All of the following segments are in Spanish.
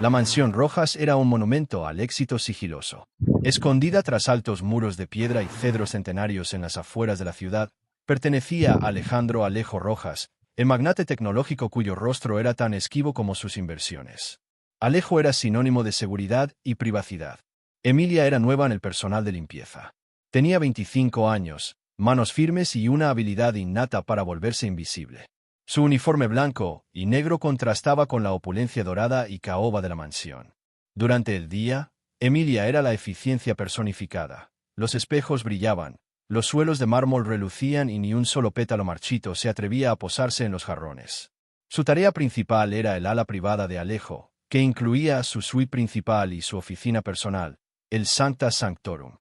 La mansión Rojas era un monumento al éxito sigiloso. Escondida tras altos muros de piedra y cedros centenarios en las afueras de la ciudad, pertenecía a Alejandro Alejo Rojas, el magnate tecnológico cuyo rostro era tan esquivo como sus inversiones. Alejo era sinónimo de seguridad y privacidad. Emilia era nueva en el personal de limpieza. Tenía 25 años, manos firmes y una habilidad innata para volverse invisible. Su uniforme blanco y negro contrastaba con la opulencia dorada y caoba de la mansión. Durante el día, Emilia era la eficiencia personificada. Los espejos brillaban, los suelos de mármol relucían y ni un solo pétalo marchito se atrevía a posarse en los jarrones. Su tarea principal era el ala privada de Alejo, que incluía su suite principal y su oficina personal, el Sancta Sanctorum.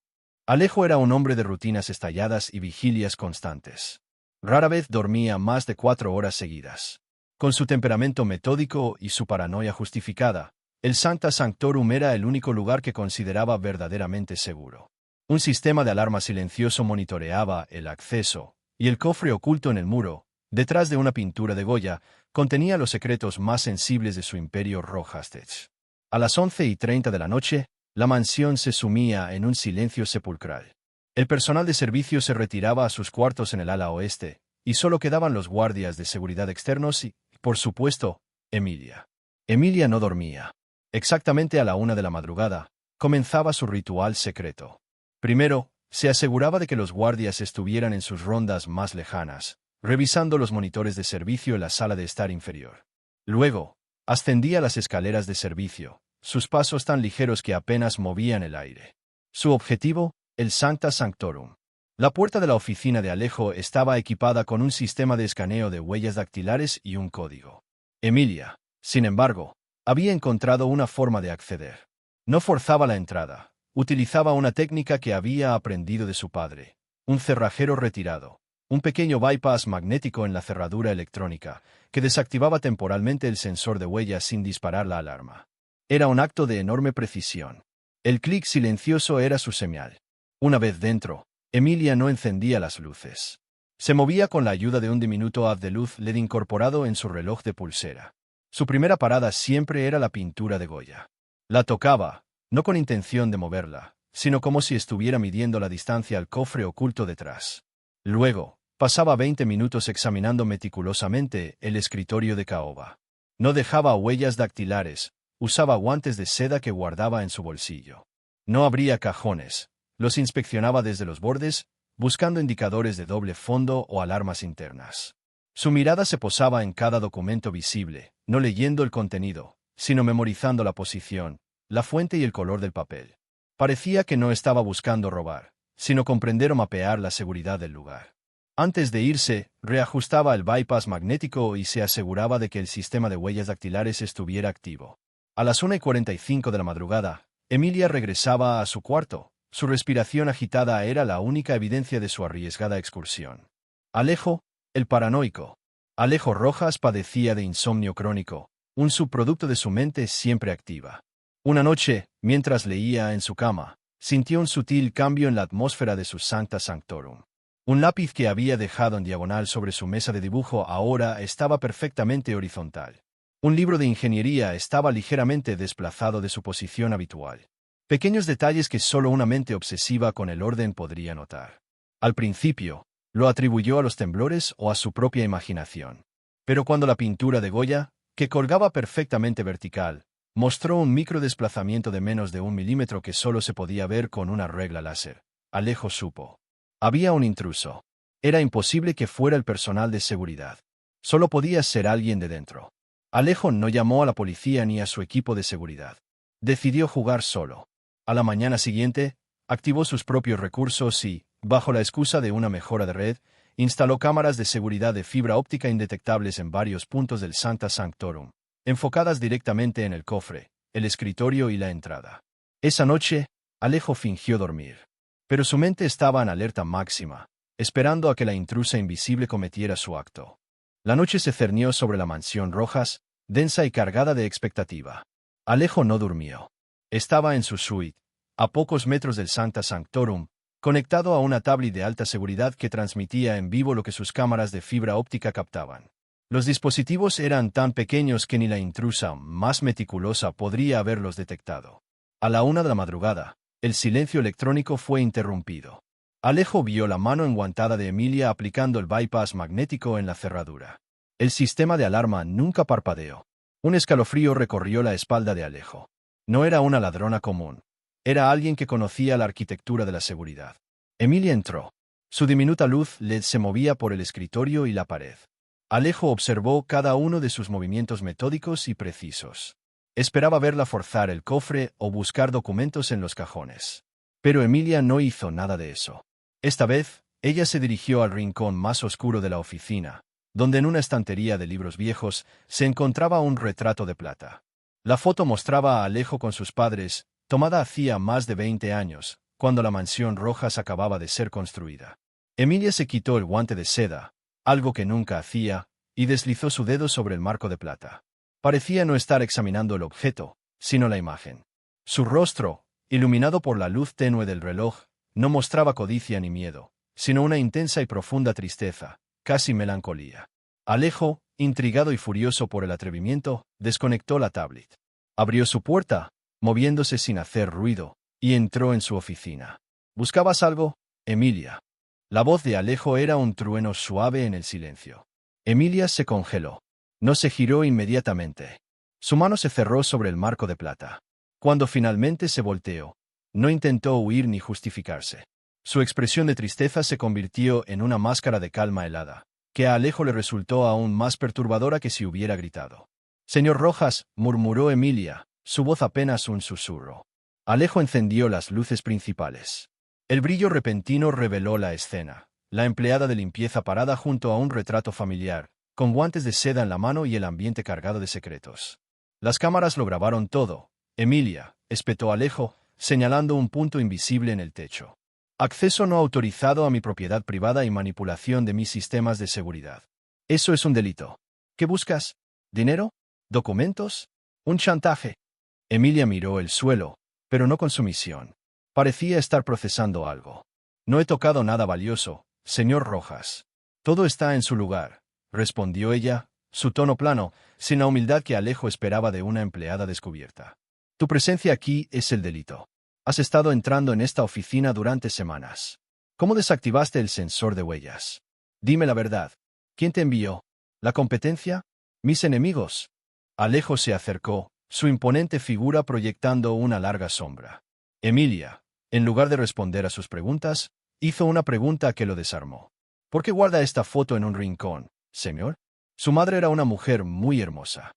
Alejo era un hombre de rutinas estalladas y vigilias constantes. Rara vez dormía más de 4 horas seguidas. Con su temperamento metódico y su paranoia justificada, el Sancta Sanctorum era el único lugar que consideraba verdaderamente seguro. Un sistema de alarma silencioso monitoreaba el acceso, y el cofre oculto en el muro, detrás de una pintura de Goya, contenía los secretos más sensibles de su imperio Rojastech. A las 11:30 de la noche, la mansión se sumía en un silencio sepulcral. El personal de servicio se retiraba a sus cuartos en el ala oeste, y solo quedaban los guardias de seguridad externos y, por supuesto, Emilia. Emilia no dormía. Exactamente a la 1 de la madrugada, comenzaba su ritual secreto. Primero, se aseguraba de que los guardias estuvieran en sus rondas más lejanas, revisando los monitores de servicio en la sala de estar inferior. Luego, ascendía las escaleras de servicio, sus pasos tan ligeros que apenas movían el aire. Su objetivo, el Sancta Sanctorum. La puerta de la oficina de Alejo estaba equipada con un sistema de escaneo de huellas dactilares y un código. Emilia, sin embargo, había encontrado una forma de acceder. No forzaba la entrada, utilizaba una técnica que había aprendido de su padre, un cerrajero retirado, un pequeño bypass magnético en la cerradura electrónica, que desactivaba temporalmente el sensor de huellas sin disparar la alarma. Era un acto de enorme precisión. El clic silencioso era su señal. Una vez dentro, Emilia no encendía las luces. Se movía con la ayuda de un diminuto haz de luz LED incorporado en su reloj de pulsera. Su primera parada siempre era la pintura de Goya. La tocaba, no con intención de moverla, sino como si estuviera midiendo la distancia al cofre oculto detrás. Luego, pasaba 20 minutos examinando meticulosamente el escritorio de caoba. No dejaba huellas dactilares, usaba guantes de seda que guardaba en su bolsillo. No abría cajones, los inspeccionaba desde los bordes, buscando indicadores de doble fondo o alarmas internas. Su mirada se posaba en cada documento visible, no leyendo el contenido, sino memorizando la posición, la fuente y el color del papel. Parecía que no estaba buscando robar, sino comprender o mapear la seguridad del lugar. Antes de irse, reajustaba el bypass magnético y se aseguraba de que el sistema de huellas dactilares estuviera activo. A las 1:45 de la madrugada, Emilia regresaba a su cuarto. Su respiración agitada era la única evidencia de su arriesgada excursión. Alejo, el paranoico. Alejo Rojas padecía de insomnio crónico, un subproducto de su mente siempre activa. Una noche, mientras leía en su cama, sintió un sutil cambio en la atmósfera de su Sancta Sanctorum. Un lápiz que había dejado en diagonal sobre su mesa de dibujo ahora estaba perfectamente horizontal. Un libro de ingeniería estaba ligeramente desplazado de su posición habitual. Pequeños detalles que solo una mente obsesiva con el orden podría notar. Al principio, lo atribuyó a los temblores o a su propia imaginación. Pero cuando la pintura de Goya, que colgaba perfectamente vertical, mostró un microdesplazamiento de menos de 1 milímetro que solo se podía ver con una regla láser, Alejo supo. Había un intruso. Era imposible que fuera el personal de seguridad. Solo podía ser alguien de dentro. Alejo no llamó a la policía ni a su equipo de seguridad. Decidió jugar solo. A la mañana siguiente, activó sus propios recursos y, bajo la excusa de una mejora de red, instaló cámaras de seguridad de fibra óptica indetectables en varios puntos del Sancta Sanctorum, enfocadas directamente en el cofre, el escritorio y la entrada. Esa noche, Alejo fingió dormir. Pero su mente estaba en alerta máxima, esperando a que la intrusa invisible cometiera su acto. La noche se cernió sobre la mansión Rojas, densa y cargada de expectativa. Alejo no durmió. Estaba en su suite, a pocos metros del Sancta Sanctorum, conectado a una tablet de alta seguridad que transmitía en vivo lo que sus cámaras de fibra óptica captaban. Los dispositivos eran tan pequeños que ni la intrusa más meticulosa podría haberlos detectado. A la 1 de la madrugada, el silencio electrónico fue interrumpido. Alejo vio la mano enguantada de Emilia aplicando el bypass magnético en la cerradura. El sistema de alarma nunca parpadeó. Un escalofrío recorrió la espalda de Alejo. No era una ladrona común. Era alguien que conocía la arquitectura de la seguridad. Emilia entró. Su diminuta luz LED se movía por el escritorio y la pared. Alejo observó cada uno de sus movimientos metódicos y precisos. Esperaba verla forzar el cofre o buscar documentos en los cajones. Pero Emilia no hizo nada de eso. Esta vez, ella se dirigió al rincón más oscuro de la oficina, donde en una estantería de libros viejos se encontraba un retrato de plata. La foto mostraba a Alejo con sus padres, tomada hacía más de 20 años, cuando la mansión Rojas acababa de ser construida. Emilia se quitó el guante de seda, algo que nunca hacía, y deslizó su dedo sobre el marco de plata. Parecía no estar examinando el objeto, sino la imagen. Su rostro, iluminado por la luz tenue del reloj, no mostraba codicia ni miedo, sino una intensa y profunda tristeza, casi melancolía. Alejo, intrigado y furioso por el atrevimiento, desconectó la tablet. Abrió su puerta, moviéndose sin hacer ruido, y entró en su oficina. ¿Buscabas algo, Emilia? La voz de Alejo era un trueno suave en el silencio. Emilia se congeló. No se giró inmediatamente. Su mano se cerró sobre el marco de plata. Cuando finalmente se volteó, no intentó huir ni justificarse. Su expresión de tristeza se convirtió en una máscara de calma helada, que a Alejo le resultó aún más perturbadora que si hubiera gritado. «Señor Rojas», murmuró Emilia, su voz apenas un susurro. Alejo encendió las luces principales. El brillo repentino reveló la escena. La empleada de limpieza parada junto a un retrato familiar, con guantes de seda en la mano y el ambiente cargado de secretos. Las cámaras lo grabaron todo. «Emilia», espetó Alejo, señalando un punto invisible en el techo. «Acceso no autorizado a mi propiedad privada y manipulación de mis sistemas de seguridad. Eso es un delito. ¿Qué buscas? ¿Dinero? ¿Documentos? ¿Un chantaje?» Emilia miró el suelo, pero no con sumisión. Parecía estar procesando algo. «No he tocado nada valioso, señor Rojas. Todo está en su lugar», respondió ella, su tono plano, sin la humildad que Alejo esperaba de una empleada descubierta. «Tu presencia aquí es el delito. Has estado entrando en esta oficina durante semanas. ¿Cómo desactivaste el sensor de huellas? Dime la verdad. ¿Quién te envió? ¿La competencia? ¿Mis enemigos?» Alejo se acercó, su imponente figura proyectando una larga sombra. Emilia, en lugar de responder a sus preguntas, hizo una pregunta que lo desarmó. «¿Por qué guarda esta foto en un rincón, señor?» Su madre era una mujer muy hermosa.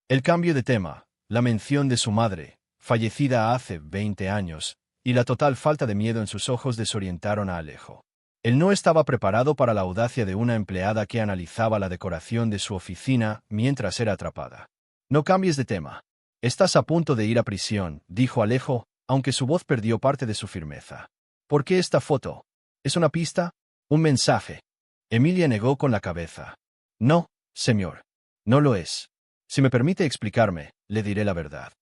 El cambio de tema, la mención de su madre, fallecida hace 20 años, y la total falta de miedo en sus ojos desorientaron a Alejo. Él no estaba preparado para la audacia de una empleada que analizaba la decoración de su oficina mientras era atrapada. «No cambies de tema. Estás a punto de ir a prisión», dijo Alejo, aunque su voz perdió parte de su firmeza. «¿Por qué esta foto? ¿Es una pista? ¿Un mensaje?» Emilia negó con la cabeza. «No, señor. No lo es. Si me permite explicarme, le diré la verdad».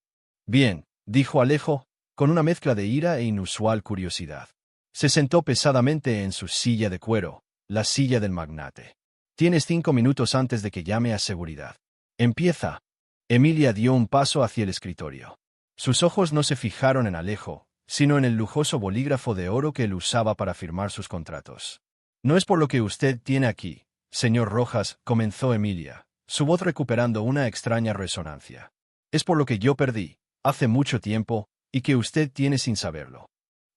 «Bien», dijo Alejo, con una mezcla de ira e inusual curiosidad. Se sentó pesadamente en su silla de cuero, la silla del magnate. «Tienes 5 minutos antes de que llame a seguridad. Empieza». Emilia dio un paso hacia el escritorio. Sus ojos no se fijaron en Alejo, sino en el lujoso bolígrafo de oro que él usaba para firmar sus contratos. «No es por lo que usted tiene aquí, señor Rojas», comenzó Emilia, su voz recuperando una extraña resonancia. «Es por lo que yo perdí, hace mucho tiempo, y que usted tiene sin saberlo».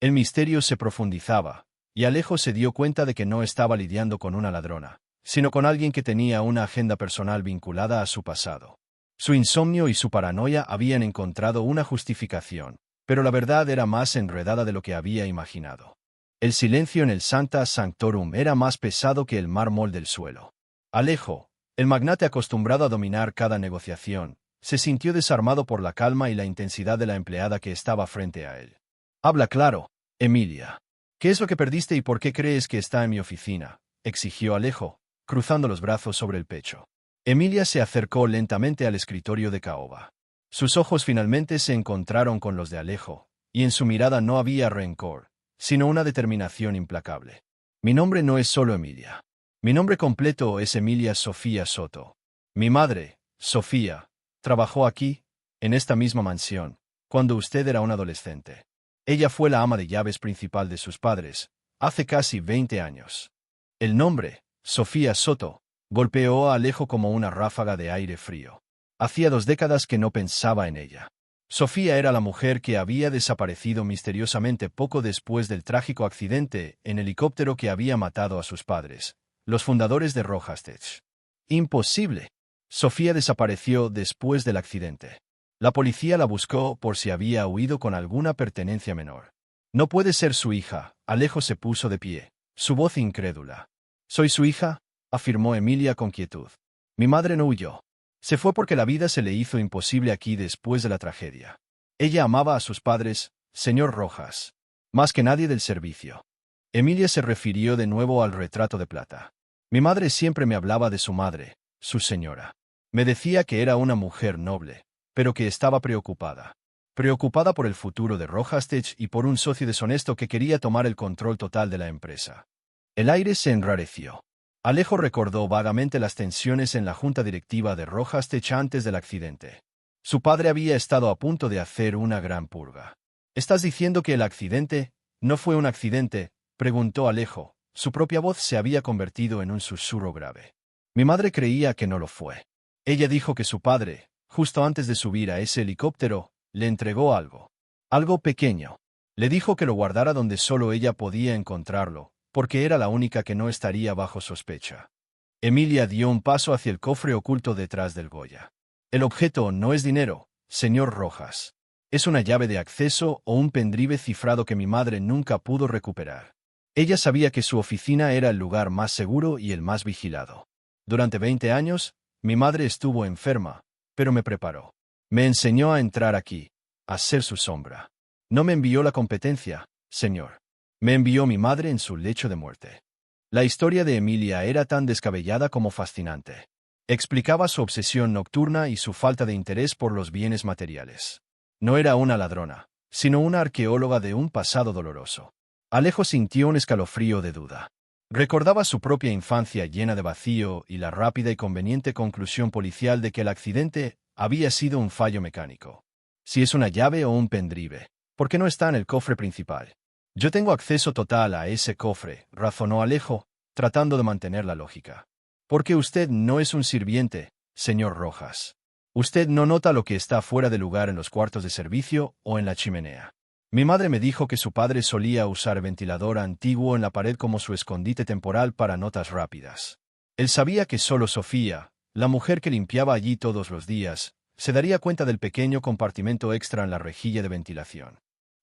El misterio se profundizaba, y Alejo se dio cuenta de que no estaba lidiando con una ladrona, sino con alguien que tenía una agenda personal vinculada a su pasado. Su insomnio y su paranoia habían encontrado una justificación, pero la verdad era más enredada de lo que había imaginado. El silencio en el Sancta Sanctorum era más pesado que el mármol del suelo. Alejo, el magnate acostumbrado a dominar cada negociación, se sintió desarmado por la calma y la intensidad de la empleada que estaba frente a él. «Habla claro, Emilia. ¿Qué es lo que perdiste y por qué crees que está en mi oficina?», exigió Alejo, cruzando los brazos sobre el pecho. Emilia se acercó lentamente al escritorio de caoba. Sus ojos finalmente se encontraron con los de Alejo, y en su mirada no había rencor, sino una determinación implacable. «Mi nombre no es solo Emilia. Mi nombre completo es Emilia Sofía Soto. Mi madre, Sofía, trabajó aquí, en esta misma mansión, cuando usted era un adolescente. Ella fue la ama de llaves principal de sus padres, hace casi 20 años. El nombre, Sofía Soto, golpeó a Alejo como una ráfaga de aire frío. Hacía 2 décadas que no pensaba en ella. Sofía era la mujer que había desaparecido misteriosamente poco después del trágico accidente en helicóptero que había matado a sus padres, los fundadores de Rojas Tech. Imposible. Sofía desapareció después del accidente. La policía la buscó por si había huido con alguna pertenencia menor. No puede ser su hija. Alejo se puso de pie, su voz incrédula. ¿Soy su hija?, afirmó Emilia con quietud. Mi madre no huyó. Se fue porque la vida se le hizo imposible aquí después de la tragedia. Ella amaba a sus padres, señor Rojas, más que nadie del servicio. Emilia se refirió de nuevo al retrato de plata. Mi madre siempre me hablaba de su madre, su señora. Me decía que era una mujer noble, pero que estaba preocupada. Preocupada por el futuro de Rojas Tech y por un socio deshonesto que quería tomar el control total de la empresa. El aire se enrareció. Alejo recordó vagamente las tensiones en la junta directiva de Rojas Tech antes del accidente. Su padre había estado a punto de hacer una gran purga. ¿Estás diciendo que el accidente no fue un accidente?, preguntó Alejo. Su propia voz se había convertido en un susurro grave. Mi madre creía que no lo fue. Ella dijo que su padre, justo antes de subir a ese helicóptero, le entregó algo. Algo pequeño. Le dijo que lo guardara donde solo ella podía encontrarlo, porque era la única que no estaría bajo sospecha. Emilia dio un paso hacia el cofre oculto detrás del Goya. El objeto no es dinero, señor Rojas. Es una llave de acceso o un pendrive cifrado que mi madre nunca pudo recuperar. Ella sabía que su oficina era el lugar más seguro y el más vigilado. Durante 20 años, mi madre estuvo enferma, pero me preparó. Me enseñó a entrar aquí, a ser su sombra. No me envió la competencia, señor. Me envió mi madre en su lecho de muerte. La historia de Emilia era tan descabellada como fascinante. Explicaba su obsesión nocturna y su falta de interés por los bienes materiales. No era una ladrona, sino una arqueóloga de un pasado doloroso. Alejo sintió un escalofrío de duda. Recordaba su propia infancia llena de vacío y la rápida y conveniente conclusión policial de que el accidente había sido un fallo mecánico. Si es una llave o un pendrive, ¿por qué no está en el cofre principal? Yo tengo acceso total a ese cofre, razonó Alejo, tratando de mantener la lógica. Porque usted no es un sirviente, señor Rojas. Usted no nota lo que está fuera de lugar en los cuartos de servicio o en la chimenea. Mi madre me dijo que su padre solía usar ventilador antiguo en la pared como su escondite temporal para notas rápidas. Él sabía que solo Sofía, la mujer que limpiaba allí todos los días, se daría cuenta del pequeño compartimento extra en la rejilla de ventilación.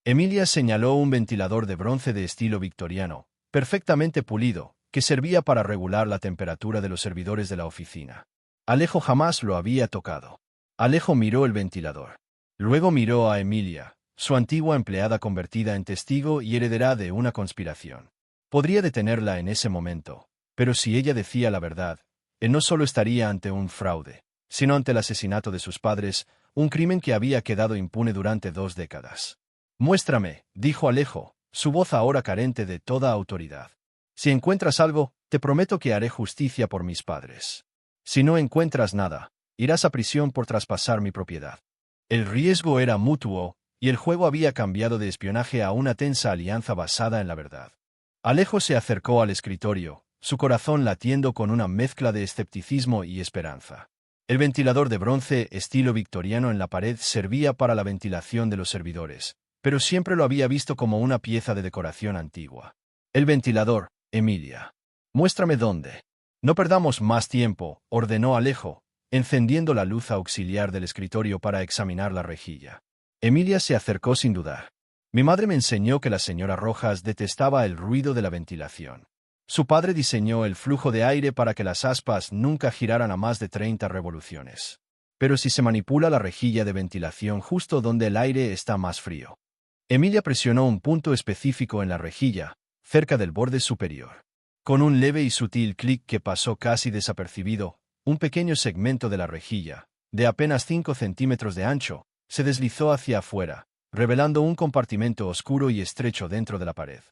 Emilia señaló un ventilador de bronce de estilo victoriano, perfectamente pulido, que servía para regular la temperatura de los servidores de la oficina. Alejo jamás lo había tocado. Alejo miró el ventilador. Luego miró a Emilia, su antigua empleada convertida en testigo y heredera de una conspiración. Podría detenerla en ese momento, pero si ella decía la verdad, él no solo estaría ante un fraude, sino ante el asesinato de sus padres, un crimen que había quedado impune durante 2 décadas. Muéstrame, dijo Alejo, su voz ahora carente de toda autoridad. Si encuentras algo, te prometo que haré justicia por mis padres. Si no encuentras nada, irás a prisión por traspasar mi propiedad. El riesgo era mutuo, y el juego había cambiado de espionaje a una tensa alianza basada en la verdad. Alejo se acercó al escritorio, su corazón latiendo con una mezcla de escepticismo y esperanza. El ventilador de bronce estilo victoriano en la pared servía para la ventilación de los servidores, pero siempre lo había visto como una pieza de decoración antigua. El ventilador, Emilia. Muéstrame dónde. No perdamos más tiempo, ordenó Alejo, encendiendo la luz auxiliar del escritorio para examinar la rejilla. Emilia se acercó sin dudar. Mi madre me enseñó que la señora Rojas detestaba el ruido de la ventilación. Su padre diseñó el flujo de aire para que las aspas nunca giraran a más de 30 revoluciones. Pero si se manipula la rejilla de ventilación justo donde el aire está más frío. Emilia presionó un punto específico en la rejilla, cerca del borde superior. Con un leve y sutil clic que pasó casi desapercibido, un pequeño segmento de la rejilla, de apenas 5 centímetros de ancho, se deslizó hacia afuera, revelando un compartimento oscuro y estrecho dentro de la pared.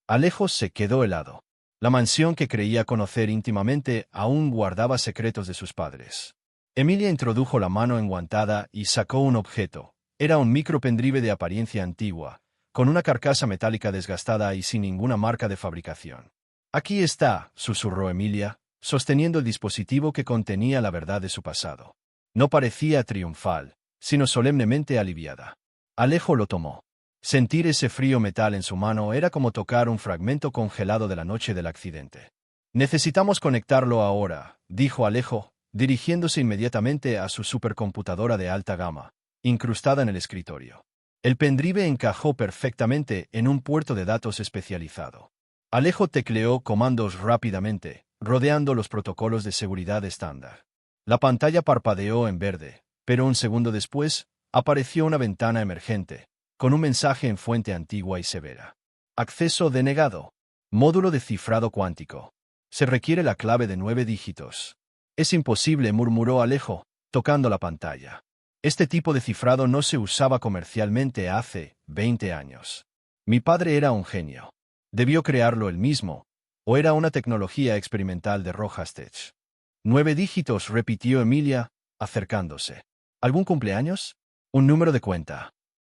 Alejo se quedó helado. La mansión que creía conocer íntimamente aún guardaba secretos de sus padres. Emilia introdujo la mano enguantada y sacó un objeto. Era un micropendrive de apariencia antigua, con una carcasa metálica desgastada y sin ninguna marca de fabricación. Aquí está, susurró Emilia, sosteniendo el dispositivo que contenía la verdad de su pasado. No parecía triunfal, sino solemnemente aliviada. Alejo lo tomó. Sentir ese frío metal en su mano era como tocar un fragmento congelado de la noche del accidente. Necesitamos conectarlo ahora, dijo Alejo, dirigiéndose inmediatamente a su supercomputadora de alta gama, incrustada en el escritorio. El pendrive encajó perfectamente en un puerto de datos especializado. Alejo tecleó comandos rápidamente, rodeando los protocolos de seguridad estándar. La pantalla parpadeó en verde, pero un segundo después, apareció una ventana emergente, con un mensaje en fuente antigua y severa. Acceso denegado. Módulo de cifrado cuántico. Se requiere la clave de 9 dígitos. Es imposible, murmuró Alejo, tocando la pantalla. Este tipo de cifrado no se usaba comercialmente hace 20 años. Mi padre era un genio. Debió crearlo él mismo, o era una tecnología experimental de Rojas Tech. 9 dígitos, repitió Emilia, acercándose. ¿Algún cumpleaños? Un número de cuenta.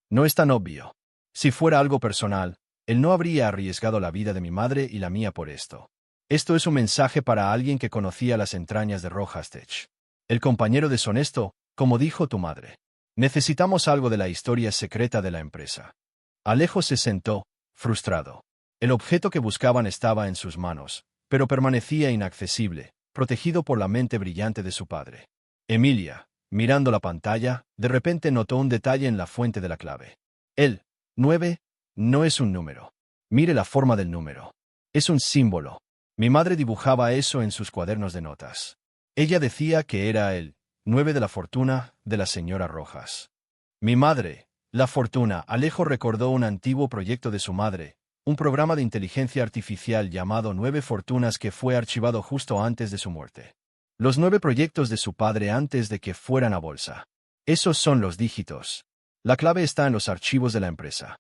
No es tan obvio. Si fuera algo personal, él no habría arriesgado la vida de mi madre y la mía por esto. Esto es un mensaje para alguien que conocía las entrañas de Rojas Tech. El compañero deshonesto, como dijo tu madre. Necesitamos algo de la historia secreta de la empresa. Alejo se sentó, frustrado. El objeto que buscaban estaba en sus manos, pero permanecía inaccesible, protegido por la mente brillante de su padre. Emilia, mirando la pantalla, de repente notó un detalle en la fuente de la clave. El 9 no es un número. Mire la forma del número. Es un símbolo. Mi madre dibujaba eso en sus cuadernos de notas. Ella decía que era el 9 de la fortuna de la señora Rojas. Mi madre, la fortuna. Alejo recordó un antiguo proyecto de su madre, un programa de inteligencia artificial llamado 9 Fortunas que fue archivado justo antes de su muerte. Los 9 proyectos de su padre antes de que fueran a bolsa. Esos son los dígitos. La clave está en los archivos de la empresa.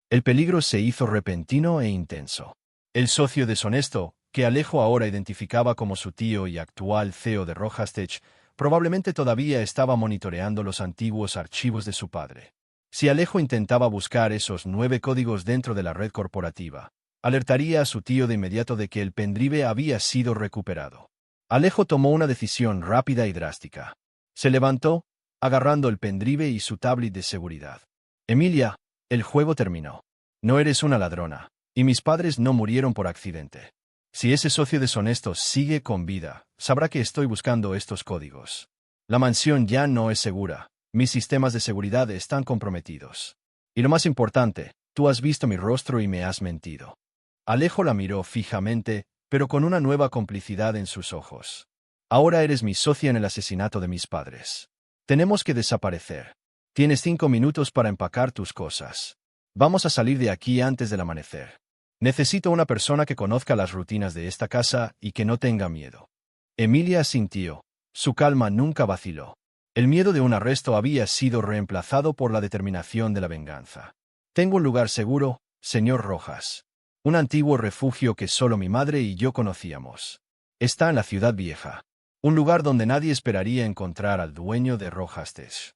El peligro se hizo repentino e intenso. El socio deshonesto, que Alejo ahora identificaba como su tío y actual CEO de Rojas Tech, probablemente todavía estaba monitoreando los antiguos archivos de su padre. Si Alejo intentaba buscar esos 9 códigos dentro de la red corporativa, alertaría a su tío de inmediato de que el pendrive había sido recuperado. Alejo tomó una decisión rápida y drástica. Se levantó, agarrando el pendrive y su tablet de seguridad. Emilia, el juego terminó. No eres una ladrona, y mis padres no murieron por accidente. Si ese socio deshonesto sigue con vida, sabrá que estoy buscando estos códigos. La mansión ya no es segura. Mis sistemas de seguridad están comprometidos. Y lo más importante, tú has visto mi rostro y me has mentido. Alejo la miró fijamente, pero con una nueva complicidad en sus ojos. Ahora eres mi socia en el asesinato de mis padres. Tenemos que desaparecer. Tienes 5 minutos para empacar tus cosas. Vamos a salir de aquí antes del amanecer. Necesito una persona que conozca las rutinas de esta casa y que no tenga miedo. Emilia asintió. Su calma nunca vaciló. El miedo de un arresto había sido reemplazado por la determinación de la venganza. Tengo un lugar seguro, señor Rojas. Un antiguo refugio que solo mi madre y yo conocíamos. Está en la ciudad vieja. Un lugar donde nadie esperaría encontrar al dueño de Rojas Tech.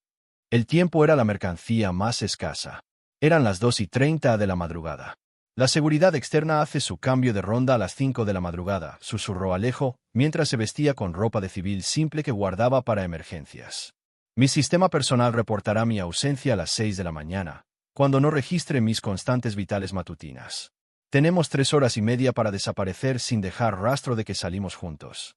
El tiempo era la mercancía más escasa. Eran las 2:30 de la madrugada. La seguridad externa hace su cambio de ronda a las 5 de la madrugada, susurró Alejo, mientras se vestía con ropa de civil simple que guardaba para emergencias. Mi sistema personal reportará mi ausencia a las 6 de la mañana, cuando no registre mis constantes vitales matutinas. Tenemos 3 horas y media para desaparecer sin dejar rastro de que salimos juntos.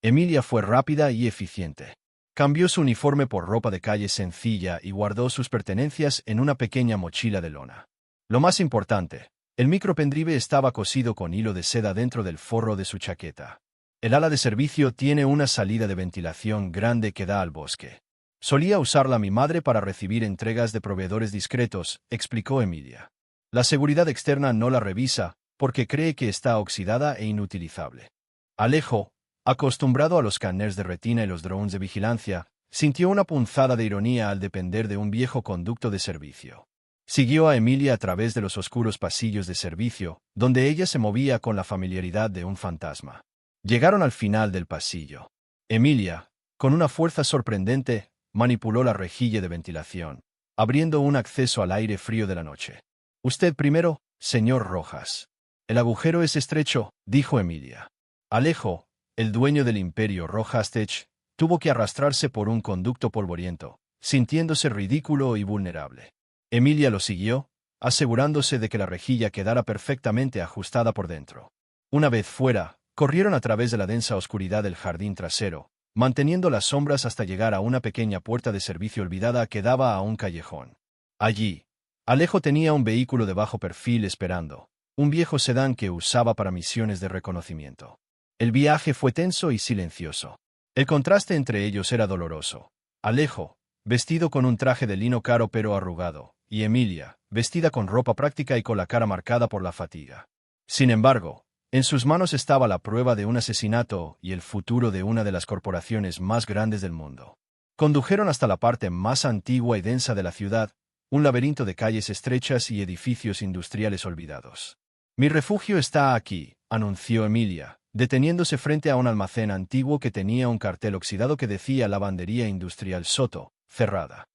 Emilia fue rápida y eficiente. Cambió su uniforme por ropa de calle sencilla y guardó sus pertenencias en una pequeña mochila de lona. Lo más importante, el micropendrive estaba cosido con hilo de seda dentro del forro de su chaqueta. El ala de servicio tiene una salida de ventilación grande que da al bosque. Solía usarla mi madre para recibir entregas de proveedores discretos, explicó Emilia. La seguridad externa no la revisa, porque cree que está oxidada e inutilizable. Alejo, acostumbrado a los escáneres de retina y los drones de vigilancia, sintió una punzada de ironía al depender de un viejo conducto de servicio. Siguió a Emilia a través de los oscuros pasillos de servicio, donde ella se movía con la familiaridad de un fantasma. Llegaron al final del pasillo. Emilia, Con una fuerza sorprendente, manipuló la rejilla de ventilación, abriendo un acceso al aire frío de la noche. Usted primero, señor Rojas. El agujero es estrecho, dijo Emilia. Alejo, el dueño del imperio Rojastech, tuvo que arrastrarse por un conducto polvoriento, sintiéndose ridículo y vulnerable. Emilia lo siguió, asegurándose de que la rejilla quedara perfectamente ajustada por dentro. Una vez fuera, corrieron a través de la densa oscuridad del jardín trasero, manteniendo las sombras hasta llegar a una pequeña puerta de servicio olvidada que daba a un callejón. Allí, Alejo tenía un vehículo de bajo perfil esperando, un viejo sedán que usaba para misiones de reconocimiento. El viaje fue tenso y silencioso. El contraste entre ellos era doloroso. Alejo, vestido con un traje de lino caro pero arrugado, y Emilia, vestida con ropa práctica y con la cara marcada por la fatiga. Sin embargo, en sus manos estaba la prueba de un asesinato y el futuro de una de las corporaciones más grandes del mundo. Condujeron hasta la parte más antigua y densa de la ciudad, un laberinto de calles estrechas y edificios industriales olvidados. Mi refugio está aquí, anunció Emilia, deteniéndose frente a un almacén antiguo que tenía un cartel oxidado que decía Lavandería Industrial Soto, cerrada.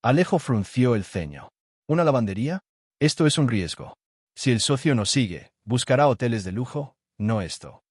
Alejo frunció el ceño. ¿Una lavandería? Esto es un riesgo. Si el socio nos sigue, ¿buscará hoteles de lujo? No esto.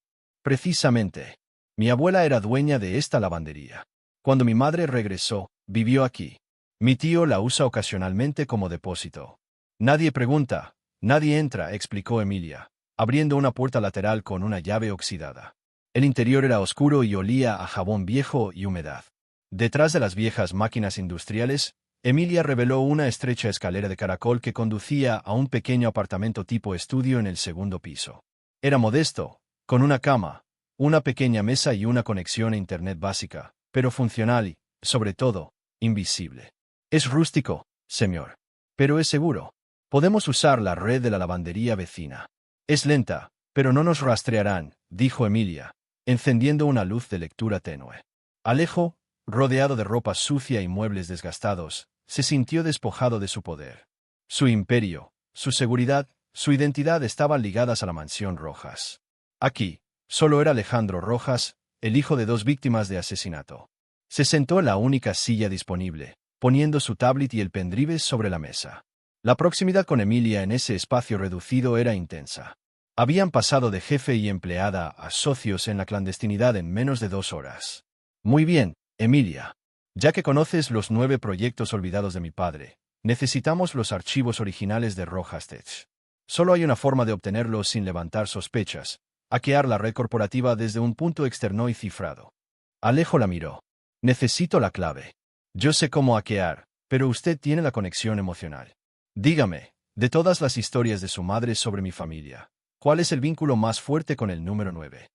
Precisamente. Mi abuela era dueña de esta lavandería. Cuando mi madre regresó, vivió aquí. Mi tío la usa ocasionalmente como depósito. Nadie pregunta, nadie entra, explicó Emilia, abriendo una puerta lateral con una llave oxidada. El interior era oscuro y olía a jabón viejo y humedad. Detrás de las viejas máquinas industriales, Emilia reveló una estrecha escalera de caracol que conducía a un pequeño apartamento tipo estudio en el segundo piso. Era modesto, con una cama, una pequeña mesa y una conexión a Internet básica, pero funcional y, sobre todo, invisible. Es rústico, señor. Pero es seguro. Podemos usar la red de la lavandería vecina. Es lenta, pero no nos rastrearán, dijo Emilia, encendiendo una luz de lectura tenue. Alejo, rodeado de ropa sucia y muebles desgastados, se sintió despojado de su poder. Su imperio, su seguridad, su identidad estaban ligadas a la mansión Rojas. Aquí, solo era Alejandro Rojas, el hijo de dos víctimas de asesinato. Se sentó en la única silla disponible, poniendo su tablet y el pendrive sobre la mesa. La proximidad con Emilia en ese espacio reducido era intensa. Habían pasado de jefe y empleada a socios en la clandestinidad en menos de 2 horas. Muy bien, Emilia. Ya que conoces los 9 proyectos olvidados de mi padre, necesitamos los archivos originales de Rojastech. Solo hay una forma de obtenerlos sin levantar sospechas: hackear la red corporativa desde un punto externo y cifrado. Alejo la miró. Necesito la clave. Yo sé cómo hackear, pero usted tiene la conexión emocional. Dígame, de todas las historias de su madre sobre mi familia, ¿cuál es el vínculo más fuerte con el número 9?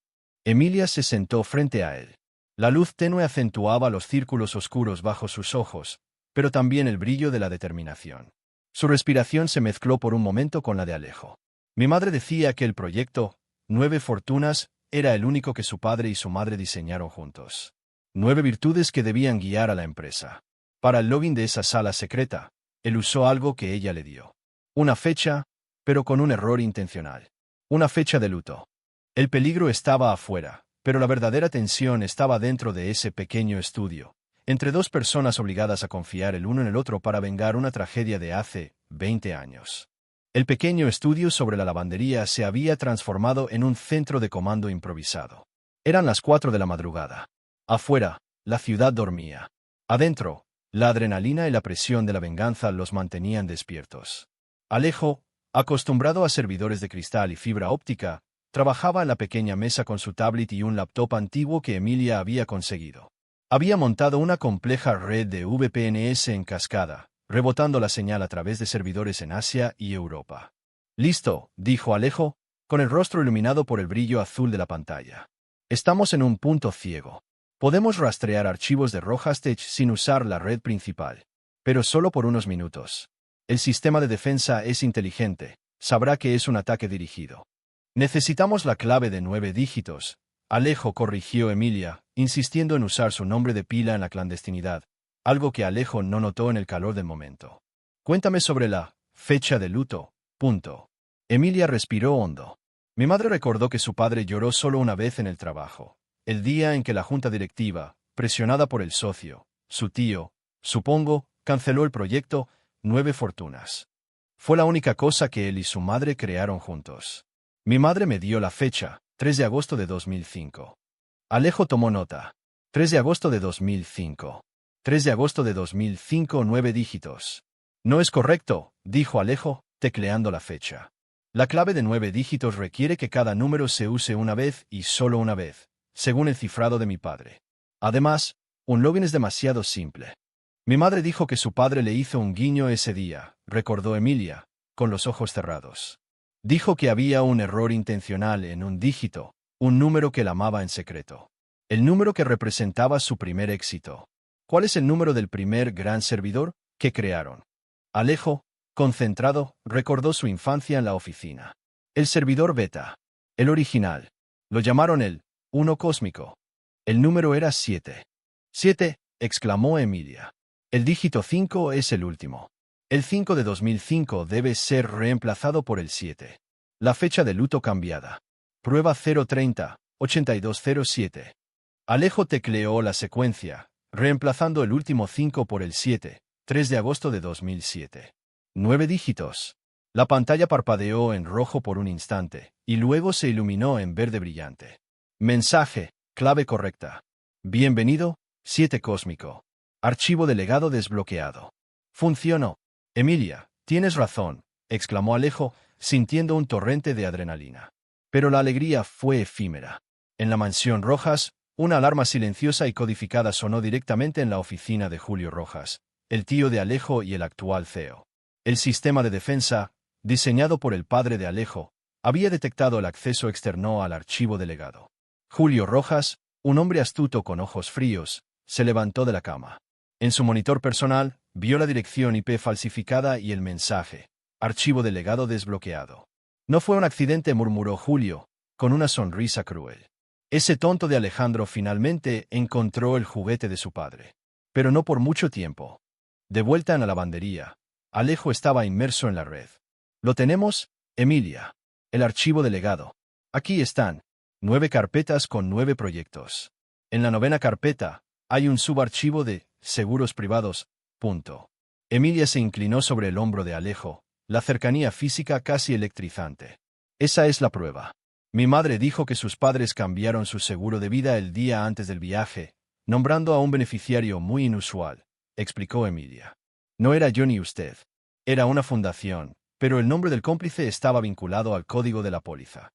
Emilia se sentó frente a él. La luz tenue acentuaba los círculos oscuros bajo sus ojos, pero también el brillo de la determinación. Su respiración se mezcló por un momento con la de Alejo. Mi madre decía que el proyecto 9 fortunas era el único que su padre y su madre diseñaron juntos. 9 virtudes que debían guiar a la empresa. Para el login de esa sala secreta, él usó algo que ella le dio. Una fecha, pero con un error intencional. Una fecha de luto. El peligro estaba afuera, pero la verdadera tensión estaba dentro de ese pequeño estudio, entre 2 personas obligadas a confiar el uno en el otro para vengar una tragedia de hace 20 años. El pequeño estudio sobre la lavandería se había transformado en un centro de comando improvisado. Eran las 4 de la madrugada. Afuera, la ciudad dormía. Adentro, la adrenalina y la presión de la venganza los mantenían despiertos. Alejo, acostumbrado a servidores de cristal y fibra óptica, trabajaba en la pequeña mesa con su tablet y un laptop antiguo que Emilia había conseguido. Había montado una compleja red de VPNs en cascada, rebotando la señal a través de servidores en Asia y Europa. «Listo», dijo Alejo, con el rostro iluminado por el brillo azul de la pantalla. «Estamos en un punto ciego. Podemos rastrear archivos de Rojastech sin usar la red principal. Pero solo por unos minutos. El sistema de defensa es inteligente, sabrá que es un ataque dirigido. Necesitamos la clave de 9 dígitos», Alejo corrigió Emilia, insistiendo en usar su nombre de pila en la clandestinidad, algo que Alejo no notó en el calor del momento. «Cuéntame sobre la fecha de luto». Punto. Emilia respiró hondo. Mi madre recordó que su padre lloró solo una vez en el trabajo, el día en que la junta directiva, presionada por el socio, su tío, supongo, canceló el proyecto 9 fortunas. Fue la única cosa que él y su madre crearon juntos. Mi madre me dio la fecha, 3 de agosto de 2005. Alejo tomó nota. 3 de agosto de 2005. 3 de agosto de 2005, 9 dígitos. No es correcto, dijo Alejo, tecleando la fecha. La clave de 9 dígitos requiere que cada número se use una vez y solo una vez, según el cifrado de mi padre. Además, un login es demasiado simple. Mi madre dijo que su padre le hizo un guiño ese día, recordó Emilia, con los ojos cerrados. Dijo que había un error intencional en un dígito, un número que él amaba en secreto. El número que representaba su primer éxito. ¿Cuál es el número del primer gran servidor que crearon? Alejo, concentrado, recordó su infancia en la oficina. El servidor beta. El original. Lo llamaron el 1 cósmico. El número era 7. 7, exclamó Emilia. El dígito 5 es el último. El 5 de 2005 debe ser reemplazado por el 7. La fecha de luto cambiada. Prueba 030, 8207. Alejo tecleó la secuencia, reemplazando el último 5 por el 7, 3 de agosto de 2007. 9 dígitos. La pantalla parpadeó en rojo por un instante, y luego se iluminó en verde brillante. Mensaje, clave correcta. Bienvenido, 7 cósmico. Archivo de legado desbloqueado. Funcionó. Emilia, tienes razón, exclamó Alejo, sintiendo un torrente de adrenalina. Pero la alegría fue efímera. En la mansión Rojas, una alarma silenciosa y codificada sonó directamente en la oficina de Julio Rojas, el tío de Alejo y el actual CEO. El sistema de defensa, diseñado por el padre de Alejo, había detectado el acceso externo al archivo de legado. Julio Rojas, un hombre astuto con ojos fríos, se levantó de la cama. En su monitor personal, vio la dirección IP falsificada y el mensaje: archivo de legado desbloqueado. No fue un accidente, murmuró Julio, con una sonrisa cruel. Ese tonto de Alejandro finalmente encontró el juguete de su padre. Pero no por mucho tiempo. De vuelta en la lavandería, Alejo estaba inmerso en la red. ¿Lo tenemos, Emilia? El archivo de legado. Aquí están. 9 carpetas con 9 proyectos. En la 9ª carpeta, hay un subarchivo de seguros privados. Emilia se inclinó sobre el hombro de Alejo, la cercanía física casi electrizante. Esa es la prueba. Mi madre dijo que sus padres cambiaron su seguro de vida el día antes del viaje, nombrando a un beneficiario muy inusual, explicó Emilia. No era yo ni usted. Era una fundación, pero el nombre del cómplice estaba vinculado al código de la póliza.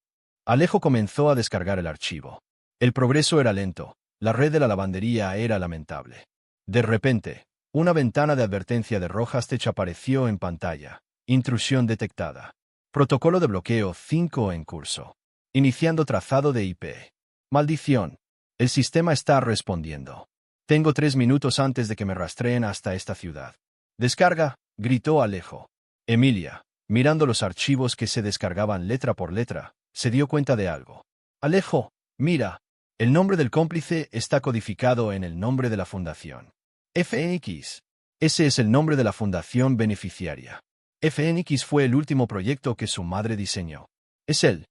Alejo comenzó a descargar el archivo. El progreso era lento, la red de la lavandería era lamentable. De repente, una ventana de advertencia de Rojastech apareció en pantalla. Intrusión detectada. Protocolo de bloqueo 5 en curso. Iniciando trazado de IP. Maldición. El sistema está respondiendo. Tengo 3 minutos antes de que me rastreen hasta esta ciudad. Descarga, gritó Alejo. Emilia, mirando los archivos que se descargaban letra por letra, se dio cuenta de algo. Alejo, mira. El nombre del cómplice está codificado en el nombre de la fundación. FNX. Ese es el nombre de la fundación beneficiaria. FNX fue el último proyecto que su madre diseñó. Es él.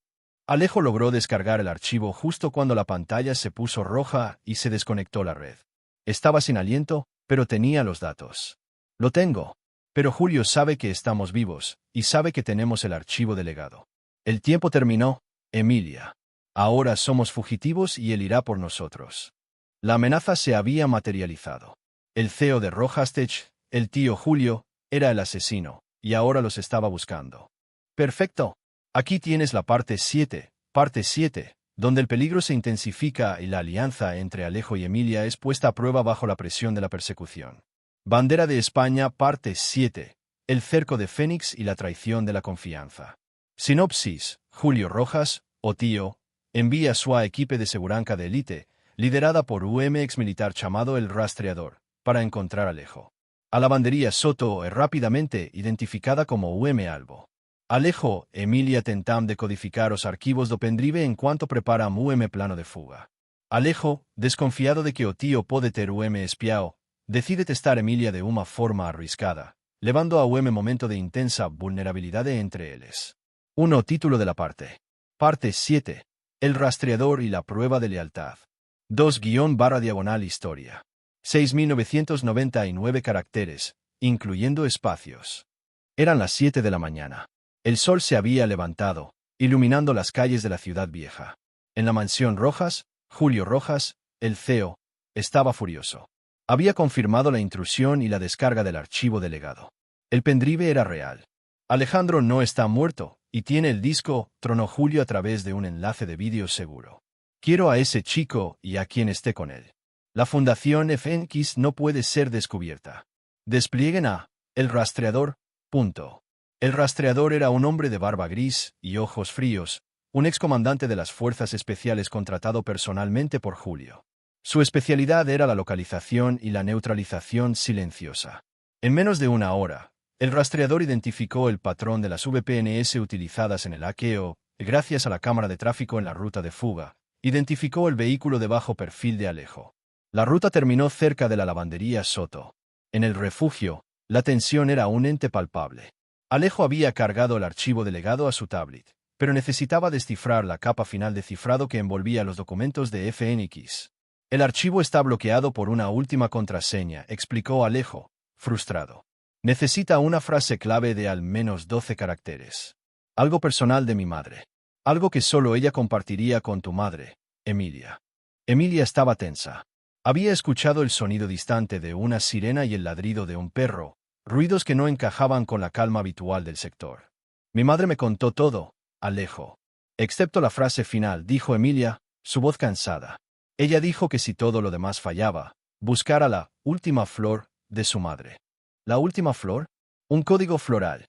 Alejo logró descargar el archivo justo cuando la pantalla se puso roja y se desconectó la red. Estaba sin aliento, pero tenía los datos. Lo tengo. Pero Julio sabe que estamos vivos, y sabe que tenemos el archivo de legado. El tiempo terminó, Emilia. Ahora somos fugitivos y él irá por nosotros. La amenaza se había materializado. El CEO de Rojastech, el tío Julio, era el asesino, y ahora los estaba buscando. Perfecto. Aquí tienes la parte 7, donde el peligro se intensifica y la alianza entre Alejo y Emilia es puesta a prueba bajo la presión de la persecución. Bandera de España, parte 7, el cerco de Fénix y la traición de la confianza. Sinopsis: Julio Rojas, o tío, envía su equipe de seguranca de élite, liderada por un ex militar llamado el Rastreador, para encontrar a Alejo. A la lavandería Soto es rápidamente identificada como Albo. Alejo, Emilia tentam decodificar los archivos do pendrive en cuanto prepara plano de fuga. Alejo, desconfiado de que o tío puede ter espiao, decide testar Emilia de una forma arriscada, levando a momento de intensa vulnerabilidad entre ellos. 1. Título de la parte. Parte 7. El rastreador y la prueba de lealtad. 2-/historia. 6.999 caracteres, incluyendo espacios. Eran las 7 de la mañana. El sol se había levantado, iluminando las calles de la ciudad vieja. En la mansión Rojas, Julio Rojas, el CEO, estaba furioso. Había confirmado la intrusión y la descarga del archivo del legado. El pendrive era real. Alejandro no está muerto, y tiene el disco, tronó Julio a través de un enlace de vídeo seguro. Quiero a ese chico y a quien esté con él. La Fundación FNX no puede ser descubierta. Desplieguen a El Rastreador. Punto. El Rastreador era un hombre de barba gris y ojos fríos, un excomandante de las Fuerzas Especiales contratado personalmente por Julio. Su especialidad era la localización y la neutralización silenciosa. En menos de una hora, el rastreador identificó el patrón de las VPNs utilizadas en el hackeo, y gracias a la cámara de tráfico en la ruta de fuga, identificó el vehículo de bajo perfil de Alejo. La ruta terminó cerca de la lavandería Soto. En el refugio, la tensión era un ente palpable. Alejo había cargado el archivo de legado a su tablet, pero necesitaba descifrar la capa final de cifrado que envolvía los documentos de FNX. El archivo está bloqueado por una última contraseña, explicó Alejo, frustrado. Necesita una frase clave de al menos 12 caracteres. Algo personal de mi madre. Algo que solo ella compartiría con tu madre, Emilia. Emilia estaba tensa. Había escuchado el sonido distante de una sirena y el ladrido de un perro, ruidos que no encajaban con la calma habitual del sector. Mi madre me contó todo, Alejo. Excepto la frase final, dijo Emilia, su voz cansada. Ella dijo que si todo lo demás fallaba, buscara la última flor de su madre. ¿La última flor? Un código floral.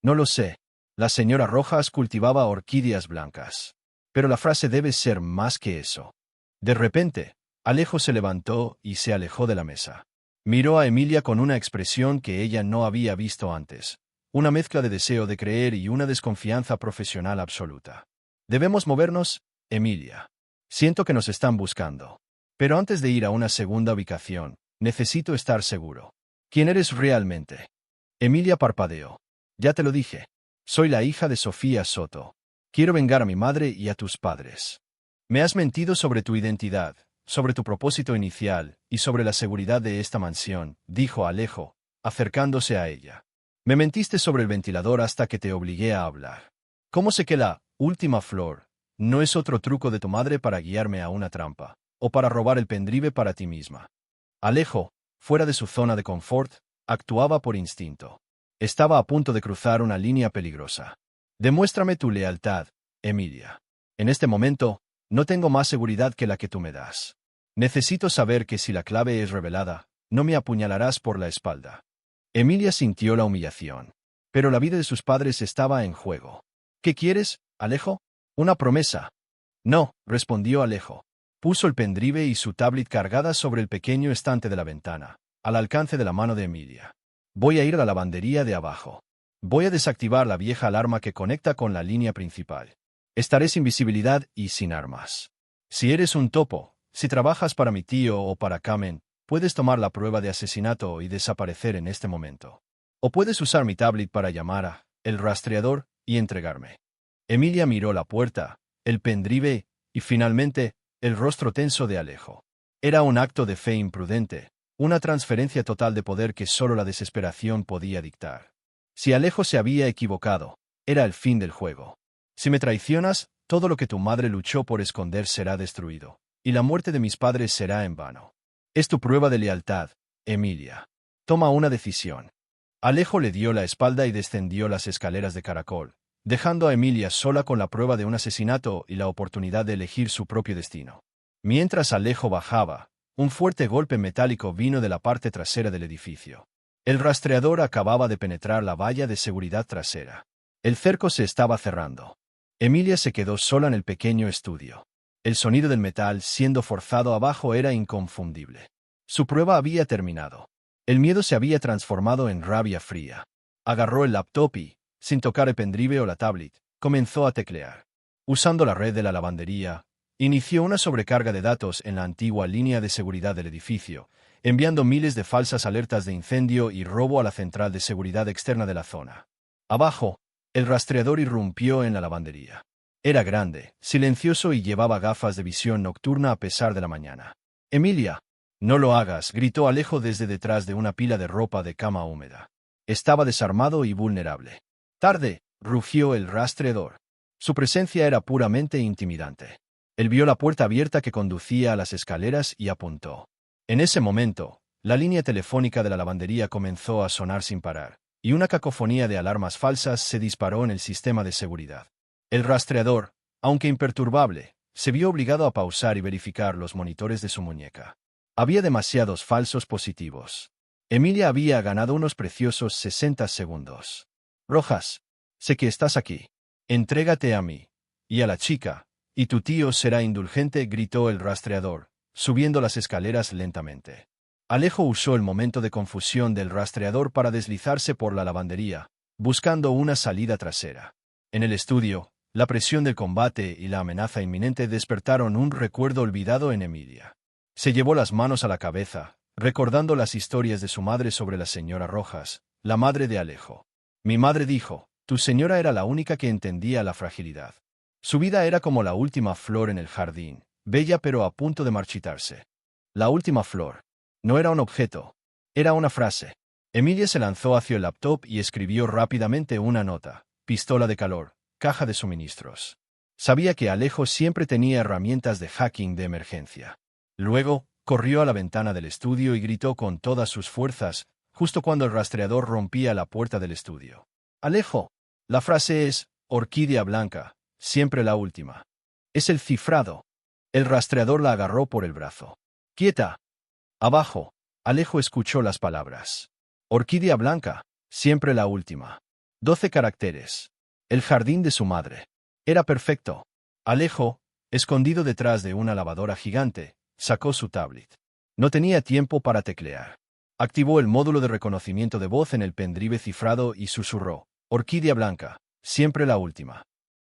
No lo sé. La señora Rojas cultivaba orquídeas blancas. Pero la frase debe ser más que eso. De repente, Alejo se levantó y se alejó de la mesa. Miró a Emilia con una expresión que ella no había visto antes. Una mezcla de deseo de creer y una desconfianza profesional absoluta. Debemos movernos, Emilia. Siento que nos están buscando. Pero antes de ir a una segunda ubicación, necesito estar seguro. ¿Quién eres realmente? Emilia parpadeó. Ya te lo dije. Soy la hija de Sofía Soto. Quiero vengar a mi madre y a tus padres. Me has mentido sobre tu identidad, sobre tu propósito inicial y sobre la seguridad de esta mansión, dijo Alejo, acercándose a ella. Me mentiste sobre el ventilador hasta que te obligué a hablar. ¿Cómo sé que la última flor no es otro truco de tu madre para guiarme a una trampa, o para robar el pendrive para ti misma? Alejo, fuera de su zona de confort, actuaba por instinto. Estaba a punto de cruzar una línea peligrosa. Demuéstrame tu lealtad, Emilia. En este momento, no tengo más seguridad que la que tú me das. Necesito saber que si la clave es revelada, no me apuñalarás por la espalda. Emilia sintió la humillación. Pero la vida de sus padres estaba en juego. ¿Qué quieres, Alejo? Una promesa. No, respondió Alejo. Puso el pendrive y su tablet cargada sobre el pequeño estante de la ventana, al alcance de la mano de Emilia. Voy a ir a la lavandería de abajo. Voy a desactivar la vieja alarma que conecta con la línea principal. Estaré sin visibilidad y sin armas. Si eres un topo, si trabajas para mi tío o para Kamen, puedes tomar la prueba de asesinato y desaparecer en este momento. O puedes usar mi tablet para llamar a el rastreador y entregarme. Emilia miró la puerta, el pendrive y finalmente el rostro tenso de Alejo. Era un acto de fe imprudente, una transferencia total de poder que solo la desesperación podía dictar. Si Alejo se había equivocado, era el fin del juego. Si me traicionas, todo lo que tu madre luchó por esconder será destruido, y la muerte de mis padres será en vano. Es tu prueba de lealtad, Emilia. Toma una decisión. Alejo le dio la espalda y descendió las escaleras de caracol, dejando a Emilia sola con la prueba de un asesinato y la oportunidad de elegir su propio destino. Mientras Alejo bajaba, un fuerte golpe metálico vino de la parte trasera del edificio. El rastreador acababa de penetrar la valla de seguridad trasera. El cerco se estaba cerrando. Emilia se quedó sola en el pequeño estudio. El sonido del metal siendo forzado abajo era inconfundible. Su prueba había terminado. El miedo se había transformado en rabia fría. Agarró el laptop y, sin tocar el pendrive o la tablet, comenzó a teclear. Usando la red de la lavandería, inició una sobrecarga de datos en la antigua línea de seguridad del edificio, enviando miles de falsas alertas de incendio y robo a la central de seguridad externa de la zona. Abajo, el rastreador irrumpió en la lavandería. Era grande, silencioso y llevaba gafas de visión nocturna a pesar de la mañana. «Emilia, no lo hagas», gritó Alejo desde detrás de una pila de ropa de cama húmeda. Estaba desarmado y vulnerable. «Tarde», rugió el rastreador. Su presencia era puramente intimidante. Él vio la puerta abierta que conducía a las escaleras y apuntó. En ese momento, la línea telefónica de la lavandería comenzó a sonar sin parar, y una cacofonía de alarmas falsas se disparó en el sistema de seguridad. El rastreador, aunque imperturbable, se vio obligado a pausar y verificar los monitores de su muñeca. Había demasiados falsos positivos. Emilia había ganado unos preciosos 60 segundos. «Rojas, sé que estás aquí. Entrégate a mí. Y a la chica. Y tu tío será indulgente», gritó el rastreador, subiendo las escaleras lentamente. Alejo usó el momento de confusión del rastreador para deslizarse por la lavandería, buscando una salida trasera. En el estudio, la presión del combate y la amenaza inminente despertaron un recuerdo olvidado en Emilia. Se llevó las manos a la cabeza, recordando las historias de su madre sobre la señora Rojas, la madre de Alejo. «Mi madre dijo, tu señora era la única que entendía la fragilidad. Su vida era como la última flor en el jardín, bella pero a punto de marchitarse». La última flor. No era un objeto. Era una frase. Emilia se lanzó hacia el laptop y escribió rápidamente una nota. Pistola de calor. Caja de suministros. Sabía que Alejo siempre tenía herramientas de hacking de emergencia. Luego, corrió a la ventana del estudio y gritó con todas sus fuerzas, justo cuando el rastreador rompía la puerta del estudio. «Alejo». La frase es, orquídea blanca, siempre la última. Es el cifrado. El rastreador la agarró por el brazo. «Quieta». Abajo. Alejo escuchó las palabras. Orquídea blanca, siempre la última. 12 caracteres. El jardín de su madre. Era perfecto. Alejo, escondido detrás de una lavadora gigante, sacó su tablet. No tenía tiempo para teclear. Activó el módulo de reconocimiento de voz en el pendrive cifrado y susurró. «Orquídea blanca, siempre la última».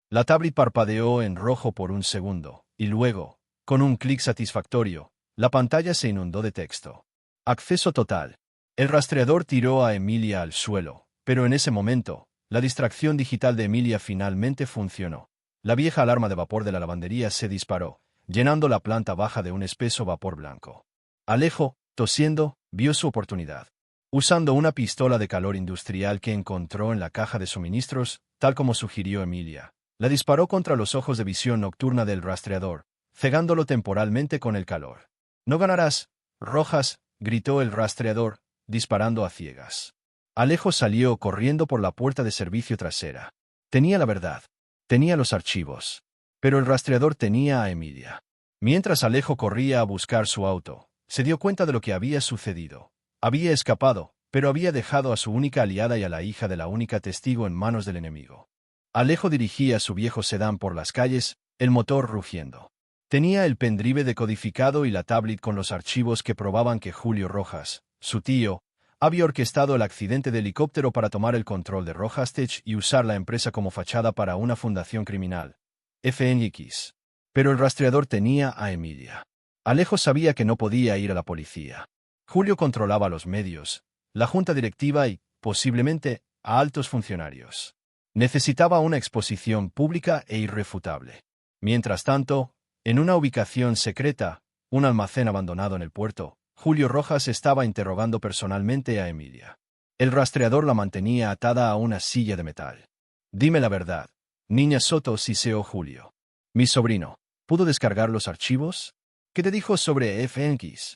La tablet parpadeó en rojo por un segundo, y luego, con un clic satisfactorio, la pantalla se inundó de texto. Acceso total. El rastreador tiró a Emilia al suelo, pero en ese momento, la distracción digital de Emilia finalmente funcionó. La vieja alarma de vapor de la lavandería se disparó, llenando la planta baja de un espeso vapor blanco. Alejo, tosiendo, vio su oportunidad. Usando una pistola de calor industrial que encontró en la caja de suministros, tal como sugirió Emilia, la disparó contra los ojos de visión nocturna del rastreador, cegándolo temporalmente con el calor. «No ganarás, Rojas», gritó el rastreador, disparando a ciegas. Alejo salió corriendo por la puerta de servicio trasera. Tenía la verdad. Tenía los archivos. Pero el rastreador tenía a Emilia. Mientras Alejo corría a buscar su auto, se dio cuenta de lo que había sucedido. Había escapado, pero había dejado a su única aliada y a la hija de la única testigo en manos del enemigo. Alejo dirigía su viejo sedán por las calles, el motor rugiendo. Tenía el pendrive decodificado y la tablet con los archivos que probaban que Julio Rojas, su tío, había orquestado el accidente de helicóptero para tomar el control de Rojas Tech y usar la empresa como fachada para una fundación criminal, FNX. Pero el rastreador tenía a Emilia. Alejo sabía que no podía ir a la policía. Julio controlaba los medios, la junta directiva y, posiblemente, a altos funcionarios. Necesitaba una exposición pública e irrefutable. Mientras tanto, en una ubicación secreta, un almacén abandonado en el puerto, Julio Rojas estaba interrogando personalmente a Emilia. El rastreador la mantenía atada a una silla de metal. «Dime la verdad, niña Soto», siseó Julio. «Mi sobrino, ¿pudo descargar los archivos? ¿Qué te dijo sobre FNX?»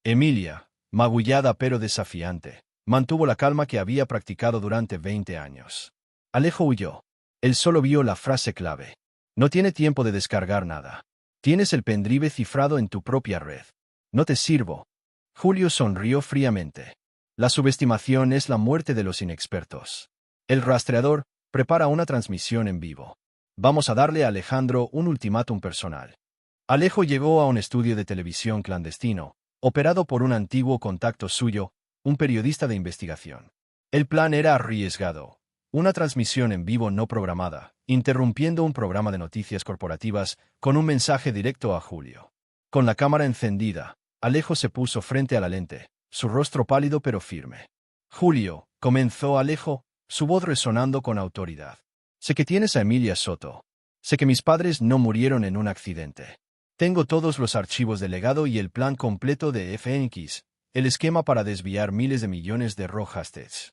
Emilia, magullada pero desafiante, mantuvo la calma que había practicado durante 20 años. Alejo huyó. Él solo vio la frase clave. «No tiene tiempo de descargar nada. Tienes el pendrive cifrado en tu propia red. No te sirvo». Julio sonrió fríamente. La subestimación es la muerte de los inexpertos. El rastreador prepara una transmisión en vivo. Vamos a darle a Alejandro un ultimátum personal. Alejo llegó a un estudio de televisión clandestino, operado por un antiguo contacto suyo, un periodista de investigación. El plan era arriesgado. Una transmisión en vivo no programada, interrumpiendo un programa de noticias corporativas con un mensaje directo a Julio. Con la cámara encendida, Alejo se puso frente a la lente, su rostro pálido pero firme. «Julio», comenzó Alejo, su voz resonando con autoridad. «Sé que tienes a Emilia Soto. Sé que mis padres no murieron en un accidente. Tengo todos los archivos del legado y el plan completo de FNX, el esquema para desviar miles de millones de Rojastets.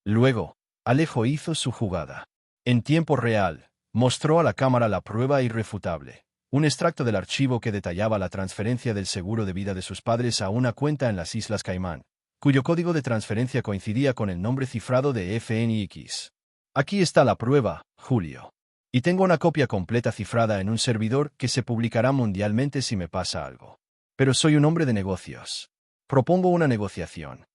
Luego, Alejo hizo su jugada. En tiempo real, mostró a la cámara la prueba irrefutable, un extracto del archivo que detallaba la transferencia del seguro de vida de sus padres a una cuenta en las Islas Caimán, cuyo código de transferencia coincidía con el nombre cifrado de FNX. Aquí está la prueba, Julio. Y tengo una copia completa cifrada en un servidor que se publicará mundialmente si me pasa algo. Pero soy un hombre de negocios. Propongo una negociación.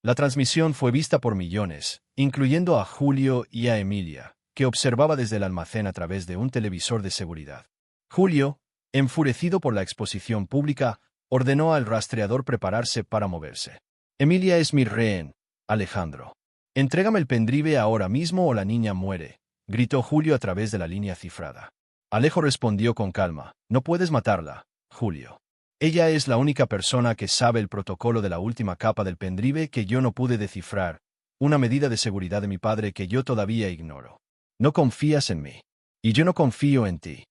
La transmisión fue vista por millones, incluyendo a Julio y a Emilia, que observaba desde el almacén a través de un televisor de seguridad. Julio, enfurecido por la exposición pública, ordenó al rastreador prepararse para moverse. Emilia es mi rehén, Alejandro. Entrégame el pendrive ahora mismo o la niña muere, gritó Julio a través de la línea cifrada. Alejo respondió con calma, no puedes matarla, Julio. Ella es la única persona que sabe el protocolo de la última capa del pendrive que yo no pude descifrar, una medida de seguridad de mi padre que yo todavía ignoro. No confías en mí. Y yo no confío en ti.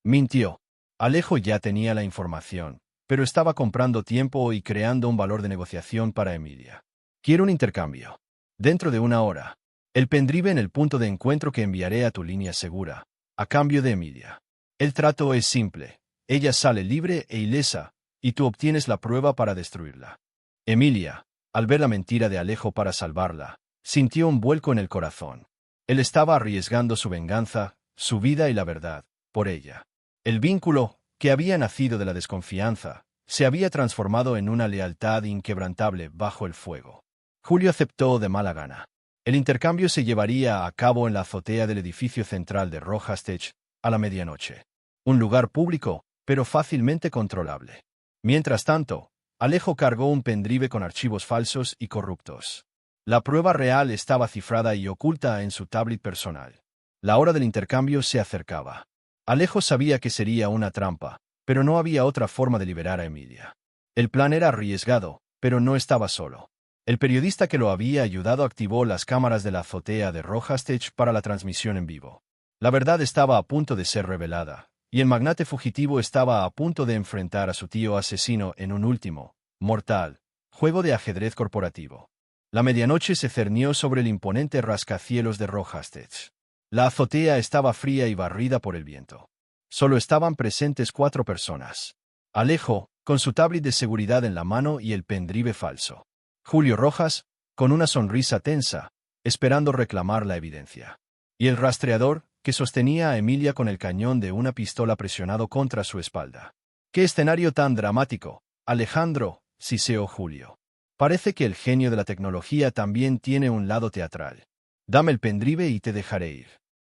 Mintió. Alejo ya tenía la información, pero estaba comprando tiempo y creando un valor de negociación para Emilia. Quiero un intercambio. Dentro de una hora. El pendrive en el punto de encuentro que enviaré a tu línea segura, a cambio de Emilia. El trato es simple. Ella sale libre e ilesa, y tú obtienes la prueba para destruirla. Emilia, al ver la mentira de Alejo para salvarla, sintió un vuelco en el corazón. Él estaba arriesgando su venganza, su vida y la verdad, por ella. El vínculo, que había nacido de la desconfianza, se había transformado en una lealtad inquebrantable bajo el fuego. Julio aceptó de mala gana. El intercambio se llevaría a cabo en la azotea del edificio central de Rojastech a la medianoche. Un lugar público, pero fácilmente controlable. Mientras tanto, Alejo cargó un pendrive con archivos falsos y corruptos. La prueba real estaba cifrada y oculta en su tablet personal. La hora del intercambio se acercaba. Alejo sabía que sería una trampa, pero no había otra forma de liberar a Emilia. El plan era arriesgado, pero no estaba solo. El periodista que lo había ayudado activó las cámaras de la azotea de Rojastech para la transmisión en vivo. La verdad estaba a punto de ser revelada, y el magnate fugitivo estaba a punto de enfrentar a su tío asesino en un último, mortal, juego de ajedrez corporativo. La medianoche se cernió sobre el imponente rascacielos de Rojastech. La azotea estaba fría y barrida por el viento. Solo estaban presentes 4 personas. Alejo, con su tablet de seguridad en la mano y el pendrive falso. Julio Rojas, con una sonrisa tensa, esperando reclamar la evidencia. Y el rastreador, que sostenía a Emilia con el cañón de una pistola presionado contra su espalda. ¡Qué escenario tan dramático, Alejandro!, siseó Julio. Parece que el genio de la tecnología también tiene un lado teatral. Dame el pendrive y te dejaré ir.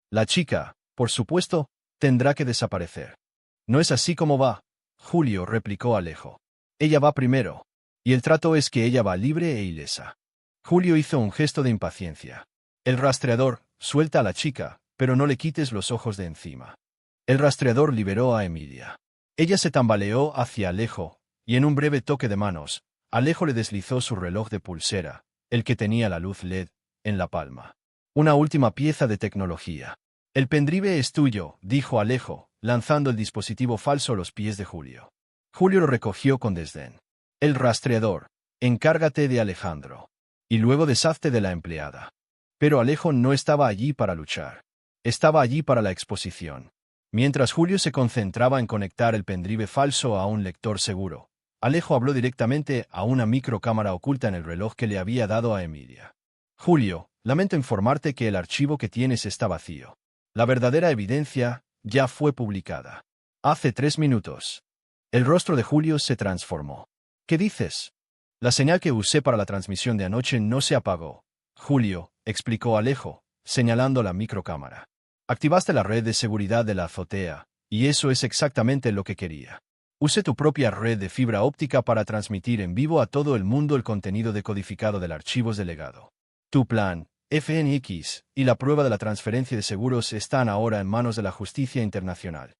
La chica, por supuesto, tendrá que desaparecer. No es así como va, Julio, replicó Alejo. Ella va primero. Y el trato es que ella va libre e ilesa. Julio hizo un gesto de impaciencia. El rastreador, suelta a la chica, pero no le quites los ojos de encima. El rastreador liberó a Emilia. Ella se tambaleó hacia Alejo, y en un breve toque de manos, Alejo le deslizó su reloj de pulsera, el que tenía la luz LED, en la palma. Una última pieza de tecnología. El pendrive es tuyo, dijo Alejo, lanzando el dispositivo falso a los pies de Julio. Julio lo recogió con desdén. El rastreador, encárgate de Alejandro. Y luego deshazte de la empleada. Pero Alejo no estaba allí para luchar. Estaba allí para la exposición. Mientras Julio se concentraba en conectar el pendrive falso a un lector seguro, Alejo habló directamente a una microcámara oculta en el reloj que le había dado a Emilia. Julio, lamento informarte que el archivo que tienes está vacío. La verdadera evidencia ya fue publicada. Hace 3 minutos. El rostro de Julio se transformó. ¿Qué dices? La señal que usé para la transmisión de anoche no se apagó. Julio, explicó Alejo, señalando la microcámara. Activaste la red de seguridad de la azotea, y eso es exactamente lo que quería. Usé tu propia red de fibra óptica para transmitir en vivo a todo el mundo el contenido decodificado del archivos de legado. Tu plan, FNX, y la prueba de la transferencia de seguros están ahora en manos de la justicia internacional.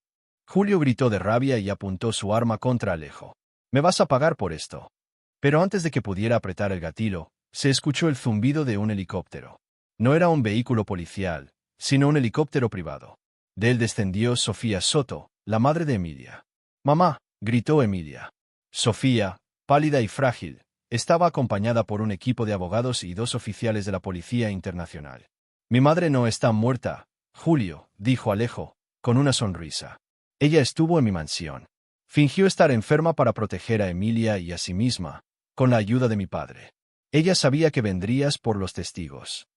Julio gritó de rabia y apuntó su arma contra Alejo. Me vas a pagar por esto. Pero antes de que pudiera apretar el gatillo, se escuchó el zumbido de un helicóptero. No era un vehículo policial, sino un helicóptero privado. De él descendió Sofía Soto, la madre de Emilia. «Mamá», gritó Emilia. Sofía, pálida y frágil, estaba acompañada por un equipo de abogados y 2 oficiales de la Policía Internacional. «Mi madre no está muerta, Julio», dijo Alejo, con una sonrisa. «Ella estuvo en mi mansión. Fingió estar enferma para proteger a Emilia y a sí misma, con la ayuda de mi padre. Ella sabía que vendrías por los testigos».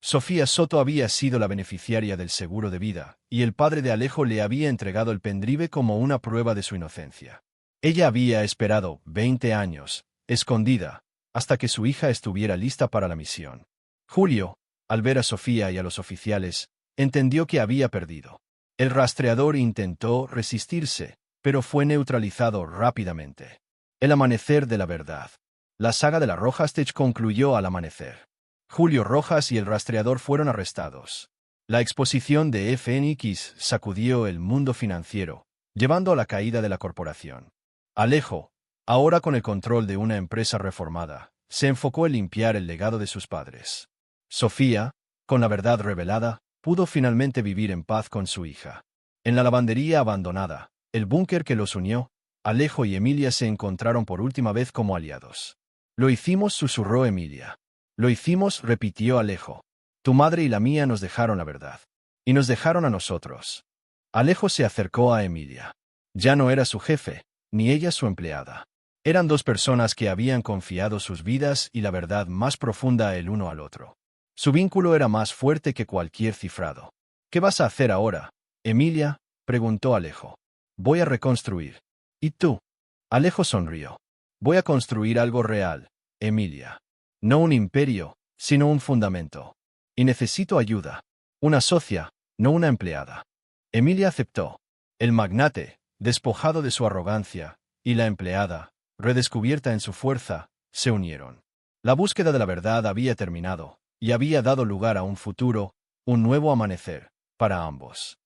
Sofía Soto había sido la beneficiaria del seguro de vida, y el padre de Alejo le había entregado el pendrive como una prueba de su inocencia. Ella había esperado 20 años, escondida, hasta que su hija estuviera lista para la misión. Julio, al ver a Sofía y a los oficiales, entendió que había perdido. El rastreador intentó resistirse, pero fue neutralizado rápidamente. El amanecer de la verdad. La saga de la Rojastech concluyó al amanecer. Julio Rojas y el rastreador fueron arrestados. La exposición de FNX sacudió el mundo financiero, llevando a la caída de la corporación. Alejo, ahora con el control de una empresa reformada, se enfocó en limpiar el legado de sus padres. Sofía, con la verdad revelada, pudo finalmente vivir en paz con su hija. En la lavandería abandonada, el búnker que los unió, Alejo y Emilia se encontraron por última vez como aliados. «Lo hicimos», susurró Emilia. «Lo hicimos», repitió Alejo. «Tu madre y la mía nos dejaron la verdad. Y nos dejaron a nosotros». Alejo se acercó a Emilia. Ya no era su jefe, ni ella su empleada. Eran 2 personas que habían confiado sus vidas y la verdad más profunda el uno al otro. Su vínculo era más fuerte que cualquier cifrado. «¿Qué vas a hacer ahora, Emilia?», preguntó Alejo. «Voy a reconstruir». «¿Y tú?». Alejo sonrió. «Voy a construir algo real, Emilia. No un imperio, sino un fundamento. Y necesito ayuda. Una socia, no una empleada». Emilia aceptó. El magnate, despojado de su arrogancia, y la empleada, redescubierta en su fuerza, se unieron. La búsqueda de la verdad había terminado, y había dado lugar a un futuro, un nuevo amanecer, para ambos.